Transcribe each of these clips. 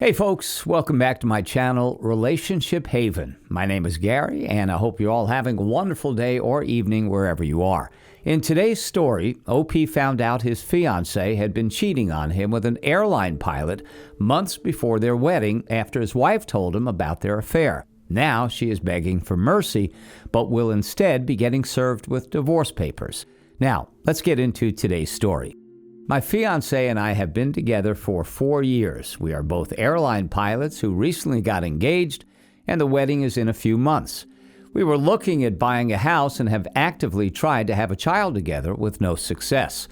Hey folks, welcome back to my channel, Relationship Haven. My name is Gary, and I hope you're all having a wonderful day or evening wherever you are. In today's story, OP found out his fiance had been cheating on him with an airline pilot months before their wedding after his wife told him about their affair. Now she is begging for mercy, but will instead be getting served with divorce papers. Now, let's get into today's story. My fiancé and I have been together for 4 years. We are both airline pilots who recently got engaged, and the wedding is in a few months. We were looking at buying a house and have actively tried to have a child together with no success.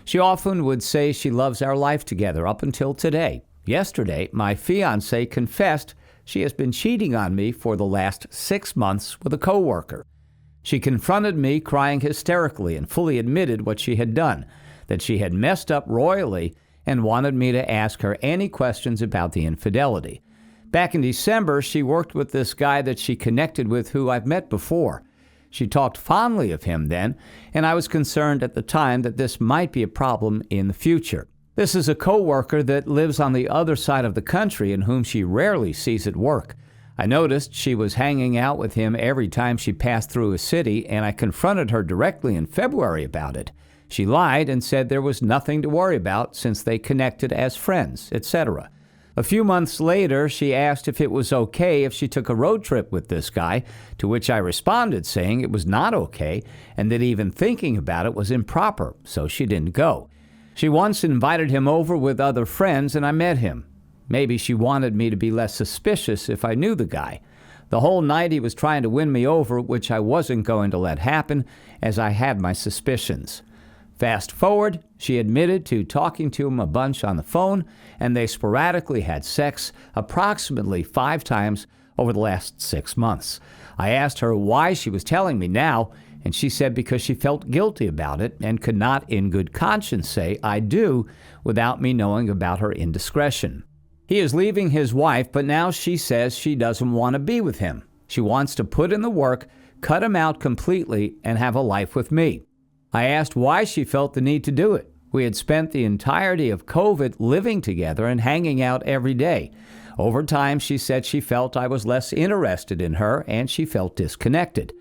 She often would say she loves our life together up until today. Yesterday, my fiancé confessed she has been cheating on me for the last 6 months with a coworker. She confronted me crying hysterically and fully admitted what she had done, that she had messed up royally, and wanted me to ask her any questions about the infidelity. Back in December, she worked with this guy that she connected with who I've met before. She talked fondly of him then, and I was concerned at the time that this might be a problem in the future. This is a coworker that lives on the other side of the country and whom she rarely sees at work. I noticed she was hanging out with him every time she passed through a city, and I confronted her directly in February about it. She lied and said there was nothing to worry about since they connected as friends, etc. A few months later, she asked if it was okay if she took a road trip with this guy, to which I responded saying it was not okay and that even thinking about it was improper, so she didn't go. She once invited him over with other friends and I met him. Maybe she wanted me to be less suspicious if I knew the guy. The whole night he was trying to win me over, which I wasn't going to let happen as I had my suspicions. Fast forward, she admitted to talking to him a bunch on the phone, and they sporadically had sex approximately 5 times over the last 6 months. I asked her why she was telling me now, and she said because she felt guilty about it and could not in good conscience say I do without me knowing about her indiscretion. He is leaving his wife, but now she says she doesn't want to be with him. She wants to put in the work, cut him out completely, and have a life with me. I asked why she felt the need to do it. We had spent the entirety of COVID living together and hanging out every day. Over time, she said she felt I was less interested in her and she felt disconnected.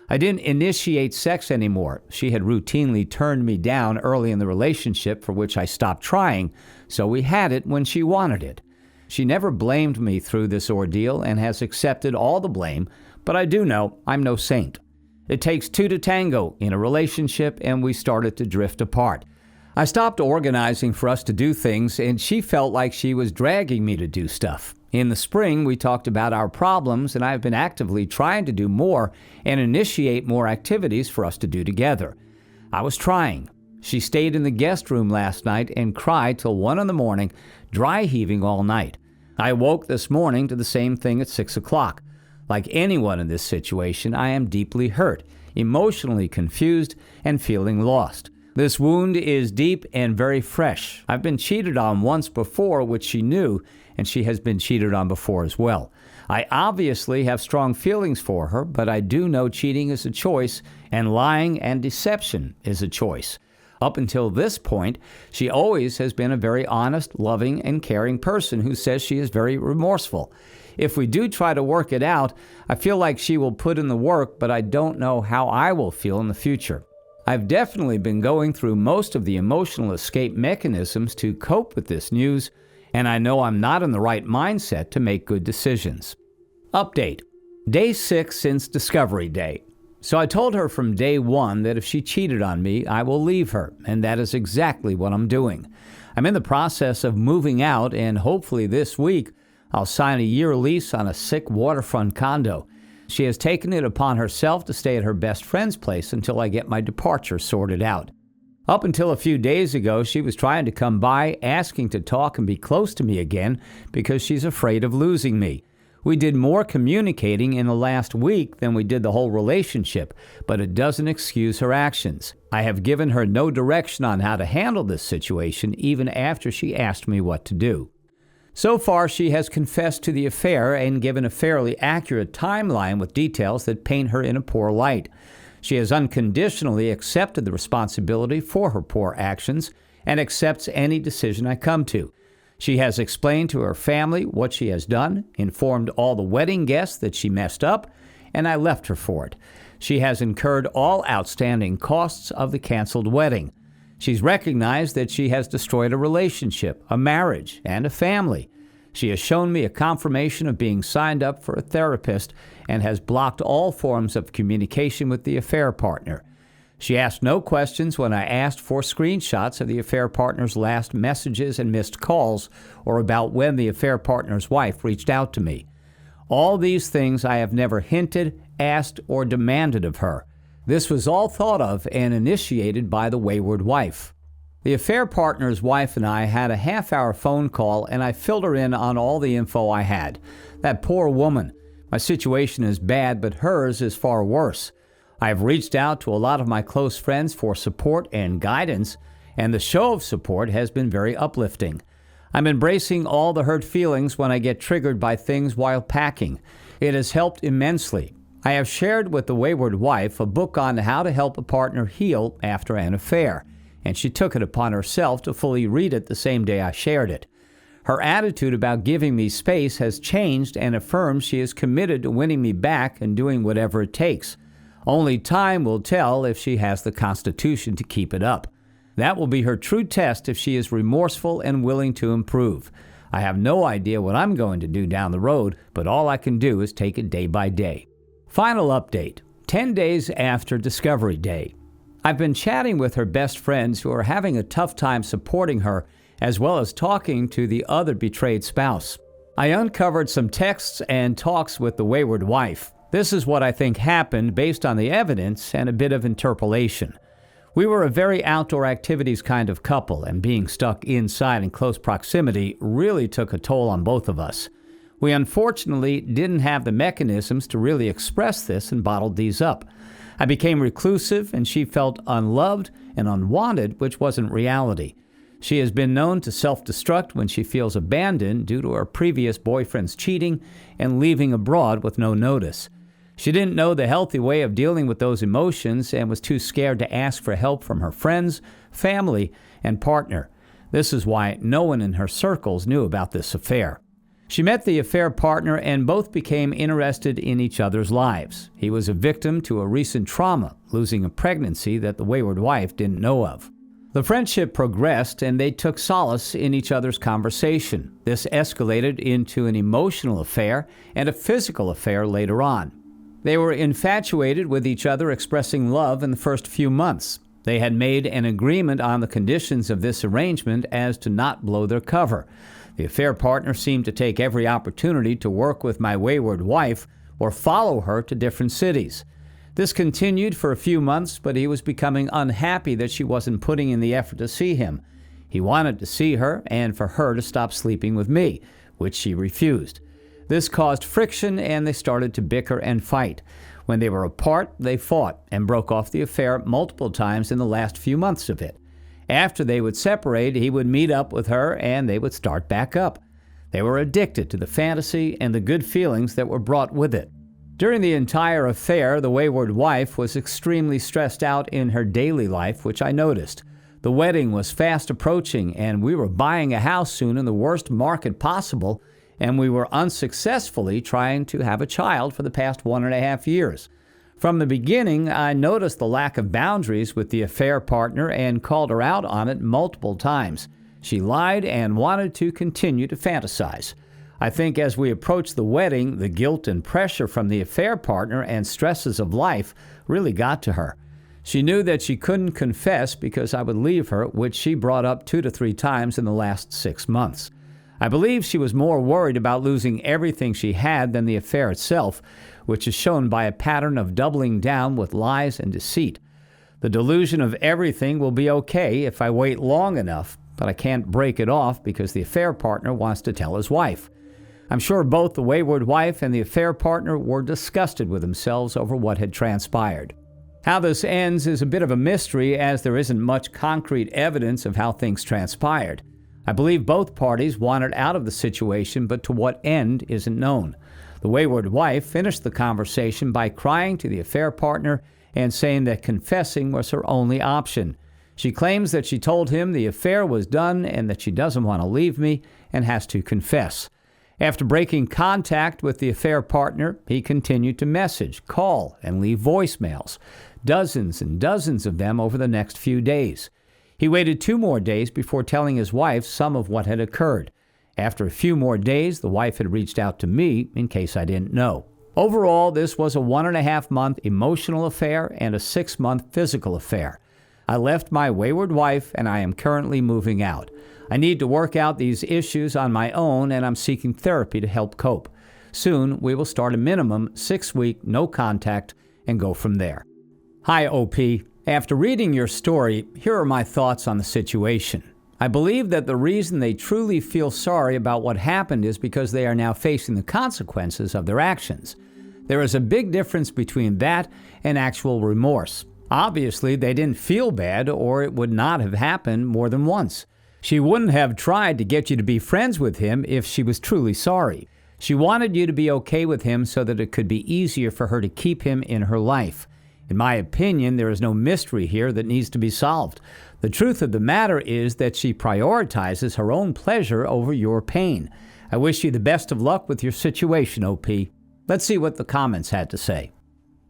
I didn't initiate sex anymore. She had routinely turned me down early in the relationship, for which I stopped trying, so we had it when she wanted it. She never blamed me through this ordeal and has accepted all the blame, but I do know I'm no saint. It takes 2 to tango in a relationship, and we started to drift apart. I stopped organizing for us to do things, and she felt like she was dragging me to do stuff. In the spring, we talked about our problems, and I've been actively trying to do more and initiate more activities for us to do together. I was trying. She stayed in the guest room last night and cried till 1 a.m, dry heaving all night. I woke this morning to the same thing at 6 o'clock. Like anyone in this situation, I am deeply hurt, emotionally confused, and feeling lost. This wound is deep and very fresh. I've been cheated on once before, which she knew, and she has been cheated on before as well. I obviously have strong feelings for her, but I do know cheating is a choice, and lying and deception is a choice. Up until this point, she always has been a very honest, loving, and caring person who says she is very remorseful. If we do try to work it out, I feel like she will put in the work, but I don't know how I will feel in the future. I've definitely been going through most of the emotional escape mechanisms to cope with this news, and I know I'm not in the right mindset to make good decisions. Update. Day 6 since Discovery Day. So I told her from day 1 that if she cheated on me, I will leave her, and that is exactly what I'm doing. I'm in the process of moving out, and hopefully this week, I'll sign a year lease on a sick waterfront condo. She has taken it upon herself to stay at her best friend's place until I get my departure sorted out. Up until a few days ago, she was trying to come by, asking to talk and be close to me again because she's afraid of losing me. We did more communicating in the last week than we did the whole relationship, but it doesn't excuse her actions. I have given her no direction on how to handle this situation even after she asked me what to do. So far, she has confessed to the affair and given a fairly accurate timeline with details that paint her in a poor light. She has unconditionally accepted the responsibility for her poor actions and accepts any decision I come to. She has explained to her family what she has done, informed all the wedding guests that she messed up, and I left her for it. She has incurred all outstanding costs of the canceled wedding. She's recognized that she has destroyed a relationship, a marriage, and a family. She has shown me a confirmation of being signed up for a therapist and has blocked all forms of communication with the affair partner. She asked no questions when I asked for screenshots of the affair partner's last messages and missed calls, or about when the affair partner's wife reached out to me. All these things I have never hinted, asked, or demanded of her. This was all thought of and initiated by the wayward wife. The affair partner's wife and I had a half-hour phone call, and I filled her in on all the info I had. That poor woman. My situation is bad, but hers is far worse. I have reached out to a lot of my close friends for support and guidance, and the show of support has been very uplifting. I'm embracing all the hurt feelings when I get triggered by things while packing. It has helped immensely. I have shared with the wayward wife a book on how to help a partner heal after an affair, and she took it upon herself to fully read it the same day I shared it. Her attitude about giving me space has changed and affirms she is committed to winning me back and doing whatever it takes. Only time will tell if she has the constitution to keep it up. That will be her true test if she is remorseful and willing to improve. I have no idea what I'm going to do down the road, but all I can do is take it day by day. Final update, 10 days after Discovery Day. I've been chatting with her best friends who are having a tough time supporting her, as well as talking to the other betrayed spouse. I uncovered some texts and talks with the wayward wife. This is what I think happened based on the evidence and a bit of interpolation. We were a very outdoor activities kind of couple, and being stuck inside in close proximity really took a toll on both of us. We unfortunately didn't have the mechanisms to really express this and bottled these up. I became reclusive, and she felt unloved and unwanted, which wasn't reality. She has been known to self-destruct when she feels abandoned due to her previous boyfriend's cheating and leaving abroad with no notice. She didn't know the healthy way of dealing with those emotions and was too scared to ask for help from her friends, family, and partner. This is why no one in her circles knew about this affair. She met the affair partner and both became interested in each other's lives. He was a victim to a recent trauma, losing a pregnancy that the wayward wife didn't know of. The friendship progressed and they took solace in each other's conversation. This escalated into an emotional affair and a physical affair later on. They were infatuated with each other, expressing love in the first few months. They had made an agreement on the conditions of this arrangement as to not blow their cover. The affair partner seemed to take every opportunity to work with my wayward wife or follow her to different cities. This continued for a few months, but he was becoming unhappy that she wasn't putting in the effort to see him. He wanted to see her and for her to stop sleeping with me, which she refused. This caused friction and they started to bicker and fight. When they were apart, they fought and broke off the affair multiple times in the last few months of it. After they would separate, he would meet up with her and they would start back up. They were addicted to the fantasy and the good feelings that were brought with it. During the entire affair, the wayward wife was extremely stressed out in her daily life, which I noticed. The wedding was fast approaching and we were buying a house soon in the worst market possible, and we were unsuccessfully trying to have a child for the past 1.5 years. From the beginning, I noticed the lack of boundaries with the affair partner and called her out on it multiple times. She lied and wanted to continue to fantasize. I think as we approached the wedding, the guilt and pressure from the affair partner and stresses of life really got to her. She knew that she couldn't confess because I would leave her, which she brought up 2 to 3 times in the last 6 months. I believe she was more worried about losing everything she had than the affair itself, which is shown by a pattern of doubling down with lies and deceit. The delusion of everything will be okay if I wait long enough, but I can't break it off because the affair partner wants to tell his wife. I'm sure both the wayward wife and the affair partner were disgusted with themselves over what had transpired. How this ends is a bit of a mystery as there isn't much concrete evidence of how things transpired. I believe both parties wanted out of the situation, but to what end isn't known. The wayward wife finished the conversation by crying to the affair partner and saying that confessing was her only option. She claims that she told him the affair was done and that she doesn't want to leave me and has to confess. After breaking contact with the affair partner, he continued to message, call, and leave voicemails, dozens and dozens of them over the next few days. He waited 2 more days before telling his wife some of what had occurred. After a few more days, the wife had reached out to me in case I didn't know. Overall, this was a 1.5-month emotional affair and a 6-month physical affair. I left my wayward wife and I am currently moving out. I need to work out these issues on my own and I'm seeking therapy to help cope. Soon, we will start a minimum 6-week no contact and go from there. Hi, OP. After reading your story, here are my thoughts on the situation. I believe that the reason they truly feel sorry about what happened is because they are now facing the consequences of their actions. There is a big difference between that and actual remorse. Obviously, they didn't feel bad or it would not have happened more than once. She wouldn't have tried to get you to be friends with him if she was truly sorry. She wanted you to be okay with him so that it could be easier for her to keep him in her life. In my opinion, there is no mystery here that needs to be solved. The truth of the matter is that she prioritizes her own pleasure over your pain. I wish you the best of luck with your situation, OP. Let's see what the comments had to say.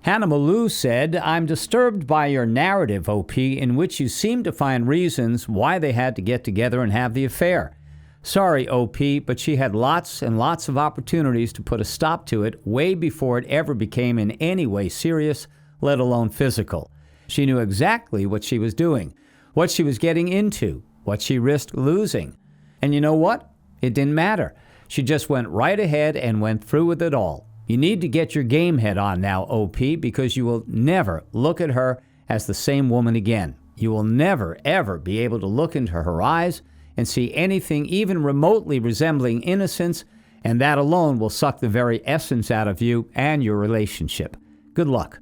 Hannah Malou said, I'm disturbed by your narrative, OP, in which you seem to find reasons why they had to get together and have the affair. Sorry, OP, but she had lots and lots of opportunities to put a stop to it way before it ever became in any way serious, let alone physical. She knew exactly what she was doing, what she was getting into, what she risked losing. And you know what? It didn't matter. She just went right ahead and went through with it all. You need to get your game head on now, OP, because you will never look at her as the same woman again. You will never, ever be able to look into her eyes and see anything even remotely resembling innocence, and that alone will suck the very essence out of you and your relationship. Good luck.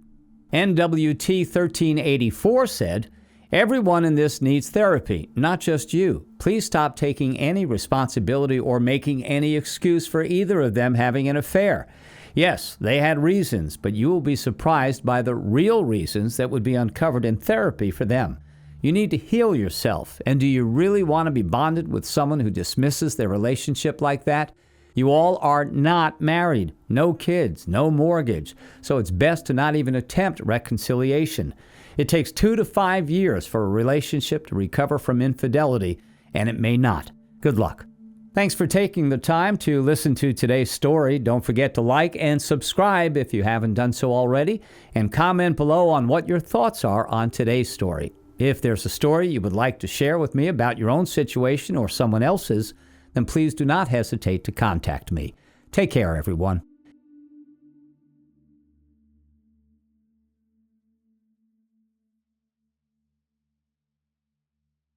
NWT 1384 said, everyone in this needs therapy, not just you. Please stop taking any responsibility or making any excuse for either of them having an affair. Yes, they had reasons, but you will be surprised by the real reasons that would be uncovered in therapy for them. You need to heal yourself, and do you really want to be bonded with someone who dismisses their relationship like that? You all are not married, no kids, no mortgage, so it's best to not even attempt reconciliation. It takes 2 to 5 years for a relationship to recover from infidelity, and it may not. Good luck. Thanks for taking the time to listen to today's story. Don't forget to like and subscribe if you haven't done so already, and comment below on what your thoughts are on today's story. If there's a story you would like to share with me about your own situation or someone else's, then please do not hesitate to contact me. Take care, everyone.